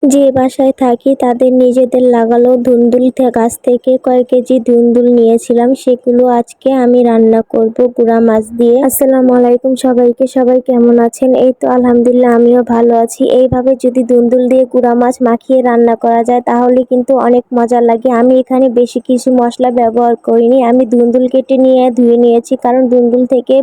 যে বাসায় থাকি তাদের নিজেদের লাগানো ধুন্দুল গাছ থেকে কয়েক কেজি ধুন্দুল নিয়েছিলাম, সেগুলো আজকে আমি রান্না করব গুঁড়া মাছ দিয়ে। আসসালামু আলাইকুম সবাইকে, সবাই কেমন আছেন? এই তো আলহামদুলিল্লাহ আমিও ভালো আছি। এইভাবে যদি ধুন্দুল দিয়ে গুঁড়া মাছ মাখিয়ে রান্না করা যায় তাহলে কিন্তু অনেক মজা লাগে। আমি এখানে বেশি কিছু মশলা ব্যবহার করিনি, আমি ধুন্দুল কেটে নিয়ে ধুয়ে নিয়েছি, কারণ ধুন্দুল থেকে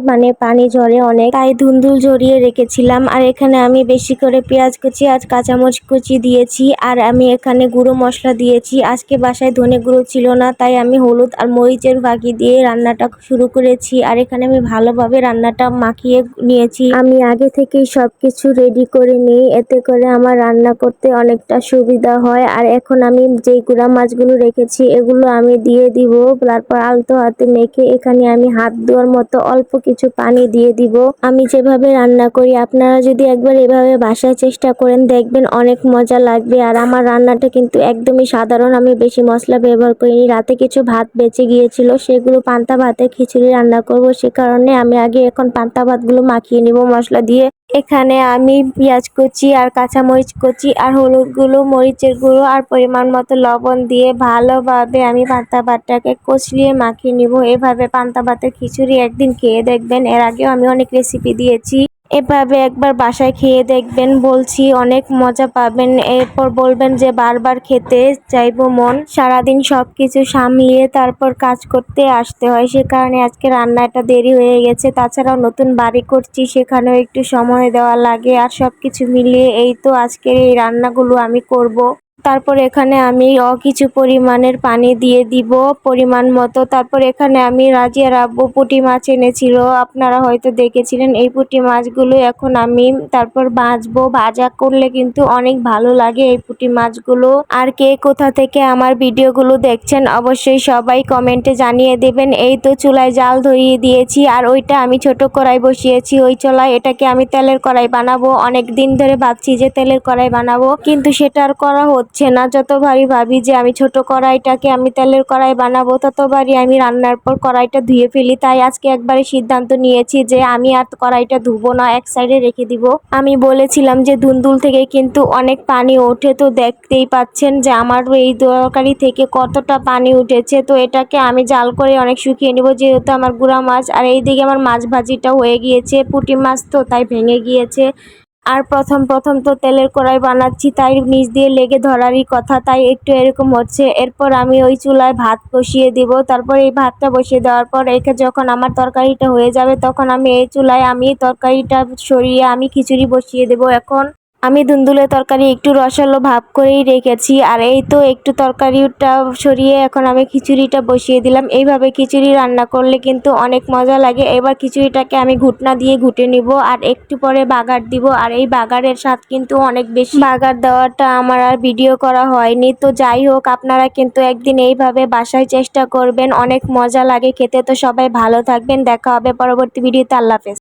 পানি ঝরে অনেক, তাই ধুন্দুল ঝরিয়ে রেখেছিলাম। আর এখানে আমি বেশি করে পেঁয়াজ কুচি আর কাঁচামরিচ কুচি দিয়েছি, আর আমি এখানে গুঁড়ো মশলা দিয়েছি। আজকে বাসায় ধনে গুঁড়ো ছিল না, তাই আমি হলুদ আর মরিচের ফাঁকি দিয়ে রান্নাটা শুরু করেছি। আর এখানে আমি ভালোভাবে রান্নাটা মাখিয়ে নিয়েছি। আমি আগে থেকেই সবকিছু রেডি করে নিই, এতে করে আমার রান্না করতে অনেকটা সুবিধা হয়। আর এখন আমি যেই গুঁড়া মাছগুলো রেখেছি এগুলো আমি দিয়ে দিব, তারপর আলতো হাতে মেখে এখানে আমি হাত ধোয়ার মতো অল্প কিছু পানি দিয়ে দিব। আমি যেভাবে রান্না করি আপনারা যদি একবার এভাবে বাসায় চেষ্টা করেন দেখবেন অনেক মজা লাগবে। আর আমার রান্নাটা কিন্তু একদমই সাধারণ, আমি বেশি মশলা ব্যবহার করিনি। রাতে কিছু ভাত বেঁচে গিয়েছিল, সেগুলো পান্তা ভাতে খিচুড়ি রান্না করব, সে কারণে আমি আগে এখন পান্তা ভাতগুলো মাখিয়ে নিব মশলা দিয়ে। এখানে আমি পেঁয়াজ কুচি আর কাঁচামরিচ কুচি আর হলুদ গুঁড়ো, মরিচের গুঁড়ো আর পরিমাণ মতো লবণ দিয়ে ভালোভাবে আমি পান্তা ভাতটাকে কষলিয়ে মাখিয়ে নিব। এভাবে পান্তা ভাতের খিচুড়ি একদিন খেয়ে দেখবেন, এর আগেও আমি অনেক রেসিপি দিয়েছি। এভাবে একবার বাসায় খেয়ে দেখবেন, বলছি অনেক মজা পাবেন। এরপর বলবেন যে বারবার খেতে চাইবো মন। সারাদিন সবকিছু সামলিয়ে তারপর কাজ করতে আসতে হয়, সে কারণে আজকে রান্নাটা দেরি হয়ে গেছে। তাছাড়াও নতুন বাড়ি করছি, সেখানেও একটু সময় দেওয়া লাগে। আর সবকিছু মিলিয়ে এই তো আজকের এই রান্নাগুলো আমি করব। তারপর এখানে আমি কিছু পরিমাণের পানি দিয়ে দিব পরিমাণ মতো। তারপর এখানে আমি রাজিয়ার আব্বু পুঁটি মাছ এনেছিল, আপনারা হয়তো দেখেছিলেন। এই পুঁটি মাছগুলো এখন আমি তারপর ভাজবো। ভাজা করলে কিন্তু অনেক ভালো লাগে এই পুঁটি মাছগুলো। আর কে কোথা থেকে আমার ভিডিওগুলো দেখছেন অবশ্যই সবাই কমেন্টে জানিয়ে দেবেন। এই তো চুলায় জাল ধরিয়ে দিয়েছি, আর ওইটা আমি ছোট কড়াই বসিয়েছি ওই চুলায়। এটাকে আমি তেলের কড়াই বানাবো, অনেক দিন ধরে ভাবছি যে তেলের কড়াই বানাবো, কিন্তু সেটা আর করা হচ্ছে না। যতবারই ভাবি যে আমি ছোট কড়াইটাকে আমি তেলের কড়াই বানাবো, ততবারই আমি রান্নার পর কড়াইটা ধুয়ে ফেলি। তাই আজকে একবারে সিদ্ধান্ত নিয়েছি যে আমি আর কড়াইটা ধুবো না, এক সাইডে রেখে দিব। আমি বলেছিলাম যে ধুন্দুল থেকে কিন্তু অনেক পানি ওঠে, তো দেখতেই পাচ্ছেন যে আমার এই তরকারি থেকে কতটা পানি উঠেছে। তো এটাকে আমি জাল করে অনেক শুকিয়ে নিব, যেহেতু আমার গুঁড়া মাছ। আর এইদিকে আমার মাছ ভাজিটাও হয়ে গিয়েছে, পুঁটি মাছ তো তাই ভেঙে গিয়েছে। আর প্রথম প্রথম তো তেলের কড়াই বানাচ্ছি, তাই নিচ দিয়ে লেগে ধরারই কথা, তাই একটু এরকম হচ্ছে। এরপর আমি ওই চুলায় ভাত বসিয়ে দিব। তারপর এই ভাতটা বসিয়ে দেওয়ার পর যখন আমার তরকারিটা হয়ে যাবে তখন আমি এই চুলায় আমি তরকারিটা সরিয়ে আমি খিচুড়ি বসিয়ে দেব। এখন আমি ধুন্দুলের তরকারি একটু রসালো ভাব করেই রেখেছি, আর এই তো একটু তরকারিটা সরিয়ে এখন আমি খিচুড়িটা বসিয়ে দিলাম। এইভাবে খিচুড়ি রান্না করলে কিন্তু অনেক মজা লাগে। এবার খিচুড়িটাকে আমি ঘুটনা দিয়ে ঘুটে নিব, আর একটু পরে বাগার দিব। আর এই বাগারের স্বাদ কিন্তু অনেক বেশি। বাগার দেওয়াটা আমার আর ভিডিও করা হয়নি, তো যাই হোক আপনারা কিন্তু একদিন এইভাবে বাসায় চেষ্টা করবেন, অনেক মজা লাগে খেতে। তো সবাই ভালো থাকবেন, দেখা হবে পরবর্তী ভিডিওতে। আল্লাহ হাফেজ।